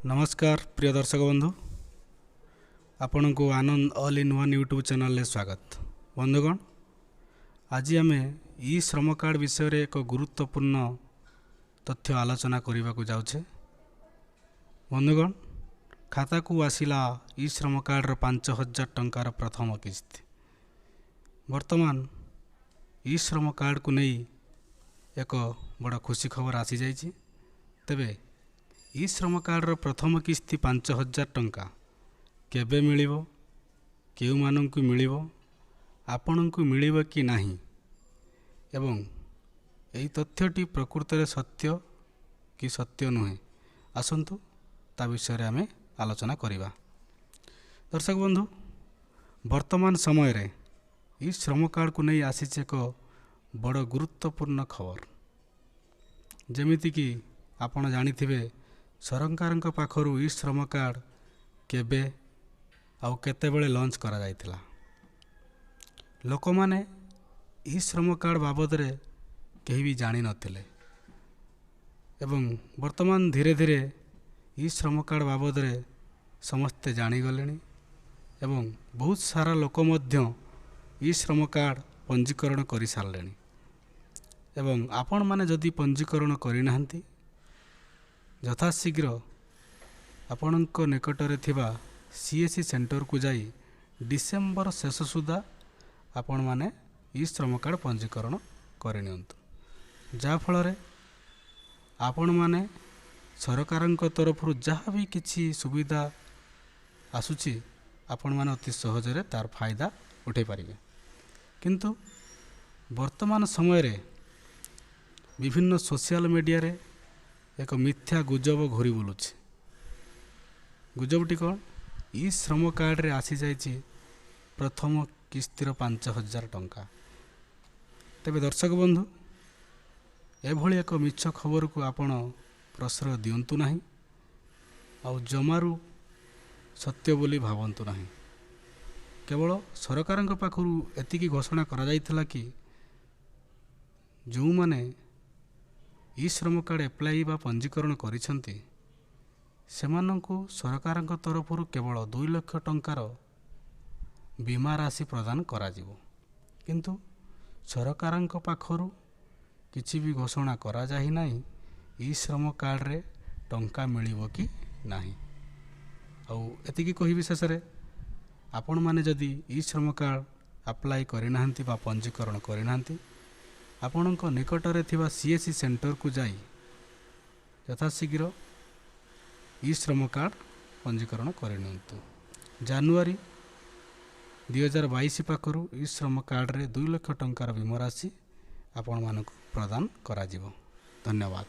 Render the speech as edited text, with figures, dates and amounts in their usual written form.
नमस्कार प्रिय दर्शक बंधु आपण को Anand all in one YouTube channel में स्वागत। बंधुगण, आज आम ई श्रम कार्ड विषय रे एक गुरुत्वपूर्ण तथ्य आलोचना करने को जाऊे। बंधुगण, खाता को आसिला ई श्रम कार्ड रो 5,000 टंकार प्रथम किस्ती। वर्तमान ई श्रम कार्ड को नहीं एक बड़ खुशी खबर आसी जाइए। तेबे ई श्रम कार्ड रो प्रथम किस्ती 5,000 टंका केबे मिलिबो, केउ माननकु मिलिबो, आपनकु मिलिबो कि नाही एवं एई तथ्यटी प्रकृत रे सत्य कि सत्य नुहे, आसंतु ता विषय रे आमे आलोचना करिबा। दर्शक बंधु, वर्तमान समय रे ई श्रम कार्ड को नहीं आसीचे एक बड़ गुरुत्वपूर्ण खबर। जेमिति कि आपण जानिथिबे सरकारଙ୍କ पाखरु ई श्रम कार्ड केबे आउ केतेबेले लॉन्च करा जायतिला। लोक माने ई श्रम कार्ड बाबद रे केही भी जानि नथिले एवं वर्तमान धीरे धीरे ई श्रम कार्ड बाबद रे समस्ते जानि गलेनी एवं बहुत सारा लोक मध्य ई श्रम कार्ड पंजीकरण करि सारलेनी। एवं आपण माने जदि पंजीकरण करि नाहंती यथाशीघ्र आपणक निकटरे थिबा सीएससी सेंटर को जाई डिसेंबर शेष सुधा आपण माने ई श्रम कार्ड पंजीकरण करनियंतु। जा फଳରେ आपण माने सरकारଙ୍କ तरफरु जहाँ भी किछि सुविधा आसुछि आपण माने अति सहजरे तार फायदा उठे पारिबे। किंतु वर्तमान समय रे विभिन्न सोशल मीडिया रे एक मिथ्या गुजब घुरी बुलुछि। गुजबटी कौन? ई श्रम कार्ड रे आसी जाइछि प्रथम किस्तीर 5,000 टंका। तेबे दर्शक बंधु, एभली एक मिछ खबर को आपण प्रश्रय दियंतु नाही आउ जमारू सत्य बोली भावंतु नाही। केवल सरकारଙ୍କ पाखरु एतिकी घोषणा करा जाइथिला कि जो माने ई श्रम कार्ड एप्लाई बा पंजीकरण करिसंती सेमानंकु सरकारଙ୍କ तरफरु केवल 2 लाख टंकार बीमा राशि प्रदान करा जिवो। किंतु सरकारଙ୍କ पाखरु किछि भी घोषणा करा जाहि नाही ई श्रम कार्ड रे टंका मिलिबो कि नाही। आउ एतिकी कहि विशेष रे आपण माने जदि ई श्रम कार्ड अप्लाई करि नाहंती बा पंजीकरण करि नाहंती आपणक निकटरे थिबा सीएससी सेंटर को जाई यथाशीघ्र ई श्रम कार्ड पंजीकरण करनियंतु। जनवरी 2022 पाखरु ई श्रम कार्ड रे 2 लाख टंकार बीमा राशि आपण मानक प्रदान करा जिवो। धन्यवाद।